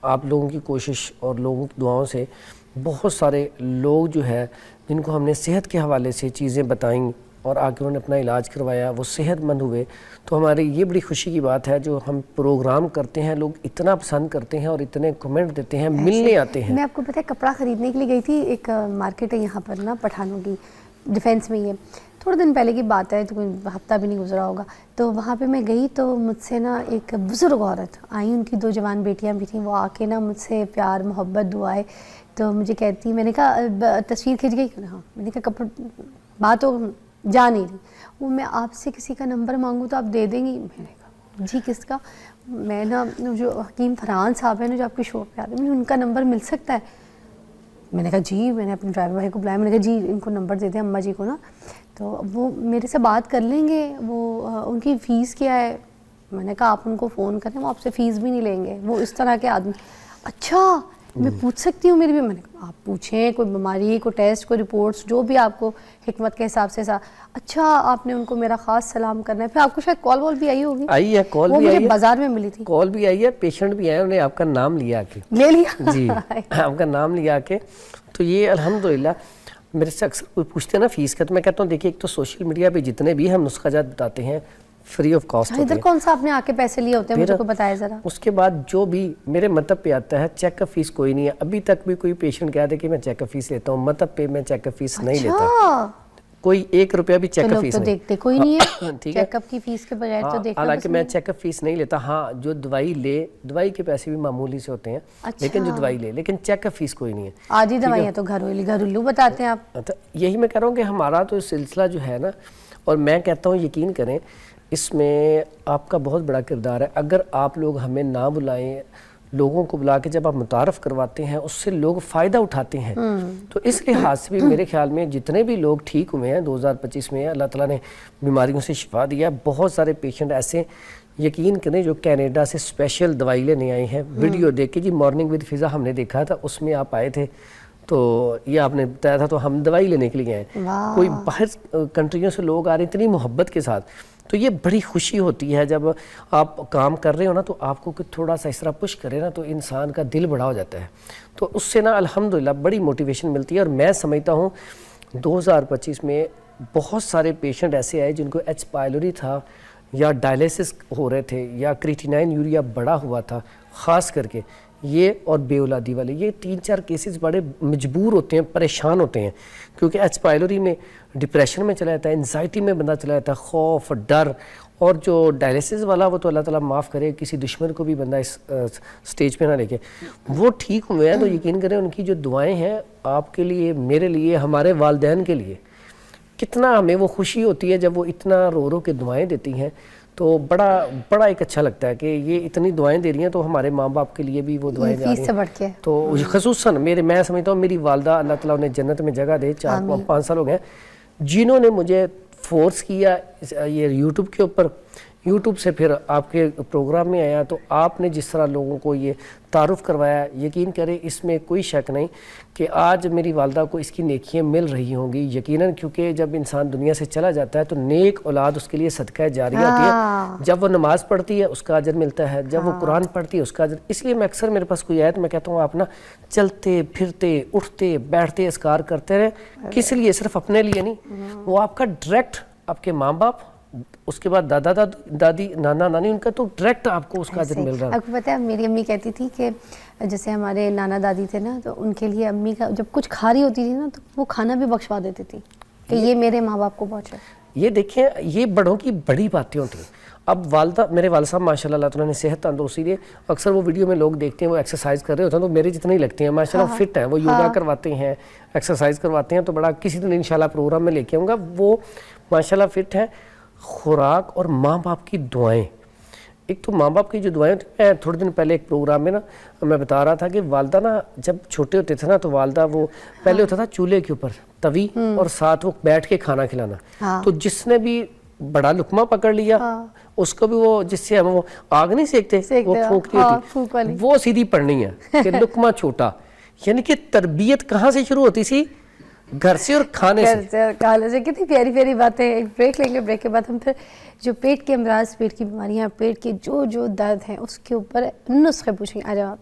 آپ لوگوں کی کوشش اور لوگوں کی دعاؤں سے بہت سارے لوگ جو ہے جن کو ہم نے صحت کے حوالے سے چیزیں بتائیں اور آ کے انہوں نے اپنا علاج کروایا، وہ صحت مند ہوئے، تو ہماری یہ بڑی خوشی کی بات ہے. جو ہم پروگرام کرتے ہیں لوگ اتنا پسند کرتے ہیں اور اتنے کمنٹ دیتے ہیں، ملنے آتے ہیں. میں آپ کو پتہ ہے کپڑا خریدنے کے لیے گئی تھی، ایک مارکیٹ ہے یہاں پر نا پٹھانوں کی، ڈیفینس میں ہی ہے. تھوڑے دن پہلے کی بات ہے، تو کوئی ہفتہ بھی نہیں گزرا ہوگا. تو وہاں پہ میں گئی تو مجھ سے نا ایک بزرگ عورت آئی، ان کی 2 جوان بیٹیاں بھی تھیں. وہ آ کے نا مجھ سے پیار محبت دعائیں، تو مجھے کہتی، میں نے کہا تصویر کھینچ گئی؟ ہاں. میں نے کہا کپڑا بات ہو جا نہیں رہی. وہ میں آپ سے کسی کا نمبر مانگوں تو آپ دے دیں گی؟ میں نے کہا جی کس کا؟ میں نا جو حکیم فرحان صاحب ہیں نا جو آپ کے شو پہ آتے ہیں، ان کا نمبر مل سکتا ہے؟ میں نے کہا جی. میں نے اپنے ڈرائیور بھائی کو بلایا، میں نے کہا جی ان کو نمبر دے دیں اماں جی کو نا، تو وہ میرے سے بات کر لیں گے. وہ ان کی فیس کیا ہے؟ میں نے کہا آپ ان کو فون کریں، وہ آپ سے فیس بھی نہیں لیں گے، وہ اس طرح کے آدمی. اچھا میں پوچھ سکتی ہوں میری بھی؟ میں نے کہا آپ پوچھیں، کوئی بیماری، کوئی ٹیسٹ، کوئی رپورٹس، جو بھی آپ کو حکمت کے حساب سے. اچھا آپ نے ان کو میرا خاص سلام کرنا ہے. پھر آپ کو شاید کال وال بھی آئی ہوگی. آئی ہے، کال وہ بھی آئی مجھے ہے، بازار میں ملی تھی. کال بھی آئی ہے، پیشنٹ بھی آئے، انہوں نے آپ کا نام لیا کے لے لیا جی آپ کا نام لیا کے. تو یہ الحمدللہ میرے سے اکثر کوئی پوچھتے ہیں نا فیس کا، تو میں کہتا ہوں دیکھیے ایک تو سوشل میڈیا پہ جتنے بھی ہم نسخہ جات بتاتے ہیں فری آف کاسٹ ہوتے ادھر ہیں. کون سا آپ نے آ کے پیسے لیے ہوتے ہیں مجھے کو بتایا ذرا. اس کے بعد جو بھی میرے مطلب پہ آتا ہے چیک اپ فیس کوئی نہیں ہے. ابھی تک بھی کوئی پیشنٹ کہا تھا کہ میں چیک اپ فیس لیتا ہوں، مطلب پہ میں چیک اپ فیس نہیں لیتا، کوئی 1 روپیہ بھی چیک اپ فیس تو نہیں. دیکھتے کوئی نہیں ہے ٹھیک ہے، چیک اپ کی فیس کے بغیر تو دیکھنا. حالانکہ میں چیک اپ فیس نہیں لیتا. ہاں جو دوائی لے، دوائی کے پیسے بھی معمولی سے ہوتے ہیں، لیکن جو دوائی لے، لیکن چیک اپ فیس کوئی نہیں ہے. آدھی دوائیاں تو گھریلو بتاتے ہیں آپ. یہی میں کہہ رہا ہوں کہ ہمارا تو سلسلہ جو ہے نا، اور میں کہتا ہوں یقین کریں اس میں آپ کا بہت بڑا کردار ہے. اگر آپ لوگ ہمیں نہ بلائیں، لوگوں کو بلا کے جب آپ متعارف کرواتے ہیں اس سے لوگ فائدہ اٹھاتے ہیں. تو اس لحاظ سے بھی میرے خیال میں جتنے بھی لوگ ٹھیک ہوئے ہیں 2025 میں، اللہ تعالیٰ نے بیماریوں سے شفا دیا. بہت سارے پیشنٹ ایسے یقین کریں جو کینیڈا سے اسپیشل دوائی لینے آئے ہیں. ویڈیو دیکھ کے جی مارننگ ود فضا ہم نے دیکھا تھا، اس میں آپ آئے تھے تو یہ آپ نے بتایا تھا، تو ہم دوائی لینے کے لیے آئے. کوئی باہر کنٹریوں سے لوگ آ رہے ہیں اتنی محبت کے ساتھ. تو یہ بڑی خوشی ہوتی ہے جب آپ کام کر رہے ہو نا، تو آپ کو تھوڑا سا اس طرح پش کرے نا تو انسان کا دل بڑا ہو جاتا ہے. تو اس سے نا الحمدللہ بڑی موٹیویشن ملتی ہے. اور میں سمجھتا ہوں 2025 میں بہت سارے پیشنٹ ایسے آئے جن کو ایچ پائلوری تھا، یا ڈائلیسس ہو رہے تھے، یا کریٹینائن یوریا بڑا ہوا تھا. خاص کر کے یہ اور بے اولادی والے، یہ 3-4 کیسز بڑے مجبور ہوتے ہیں، پریشان ہوتے ہیں، کیونکہ ایچ پائلوری میں ڈپریشن میں چلا جاتا ہے، انزائٹی میں بندہ چلا جاتا ہے، خوف، ڈر. اور جو ڈائلیسس والا وہ تو اللہ تعالیٰ معاف کرے، کسی دشمن کو بھی بندہ اس سٹیج پہ نہ لے کے. وہ ٹھیک ہوئے ہیں تو یقین کریں ان کی جو دعائیں ہیں آپ کے لیے، میرے لیے، ہمارے والدین کے لیے، کتنا ہمیں وہ خوشی ہوتی ہے جب وہ اتنا رو رو کے دعائیں دیتی ہیں. تو بڑا ایک اچھا لگتا ہے کہ یہ اتنی دعائیں دے رہی ہیں، تو ہمارے ماں باپ کے لیے بھی وہ دعائیں جا رہی ہیں. تو خصوصاً میں سمجھتا ہوں میری والدہ، اللہ تعالیٰ انہیں جنت میں جگہ دے، 4-5 سال ہو گئے جنہوں نے مجھے فورس کیا یہ یوٹیوب کے اوپر. یوٹیوب سے پھر آپ کے پروگرام میں آیا، تو آپ نے جس طرح لوگوں کو یہ تعارف کروایا، یقین کریں اس میں کوئی شک نہیں کہ آج میری والدہ کو اس کی نیکیاں مل رہی ہوں گی یقیناً. کیونکہ جب انسان دنیا سے چلا جاتا ہے تو نیک اولاد اس کے لیے صدقہ جاریہ ہوتی ہے. جب وہ نماز پڑھتی ہے اس کا اجر ملتا ہے، جب وہ قرآن پڑھتی ہے اس کا اجر. اس لیے میں اکثر، میرے پاس کوئی آیت میں کہتا ہوں آپ نا چلتے پھرتے اٹھتے بیٹھتے اذکار کرتے رہے. کس لیے؟ صرف اپنے لیے نہیں. وہ آپ کا ڈائریکٹ آپ کے ماں باپ، اس کے بعد دادا دادی، نانا نانی، ان کا تو ڈائریکٹ آپ کو اس کا اجر مل رہا ہے. آپ کو پتہ ہے میری امی کہتی تھی کہ جیسے ہمارے نانا دادی تھے نا، تو ان کے لیے امی کا جب کچھ کھا رہی ہوتی تھی نا تو وہ کھانا بھی بخشوا دیتی تھی کہ یہ میرے ماں باپ کو پہنچے. یہ دیکھیں یہ بڑوں کی بڑی باتیں ہوتی ہیں. اب والدہ، میرے والد صاحب ماشاءاللہ اللہ تعالیٰ نے صحت تندرستی دی. اکثر وہ ویڈیو میں لوگ دیکھتے ہیں وہ ایکسرسائز کر رہے ہوتے ہیں تو میرے جتنے ہی لگتے ہیں ماشاءاللہ، فٹ ہیں، وہ یوگا کرواتے ہیں، ایکسرسائز کرواتے ہیں. تو بڑا کسی دن انشاءاللہ پروگرام میں لے کے آؤں گا. وہ ماشاءاللہ فٹ ہیں. خوراک اور ماں باپ کی دعائیں، ایک تو ماں باپ کی جو دعائیں ہوتی ہیں، تھوڑے دن پہلے ایک پروگرام میں نا میں بتا رہا تھا کہ والدہ نا جب چھوٹے ہوتے تھے نا تو والدہ وہ پہلے ہوتا تھا چولہے کے اوپر توی اور ساتھ وہ بیٹھ کے کھانا کھلانا. تو جس نے بھی بڑا لقمہ پکڑ لیا اس کو بھی وہ، جس سے ہم وہ آگ نہیں سیکتے، وہ پھونکتی ہوتی، وہ سیدھی پڑھنی ہے کہ لقمہ چھوٹا. یعنی کہ تربیت کہاں سے شروع ہوتی تھی؟ گھر سے اور کھانے سے. کتنی پیاری پیاری باتیں. ایک بریک لیں گے، بریک کے بعد ہم پھر جو پیٹ کے امراض، پیٹ کی بیماریاں، پیٹ کے جو درد ہیں اس کے اوپر نسخے پوچھیں گے. آ جاؤ آپ.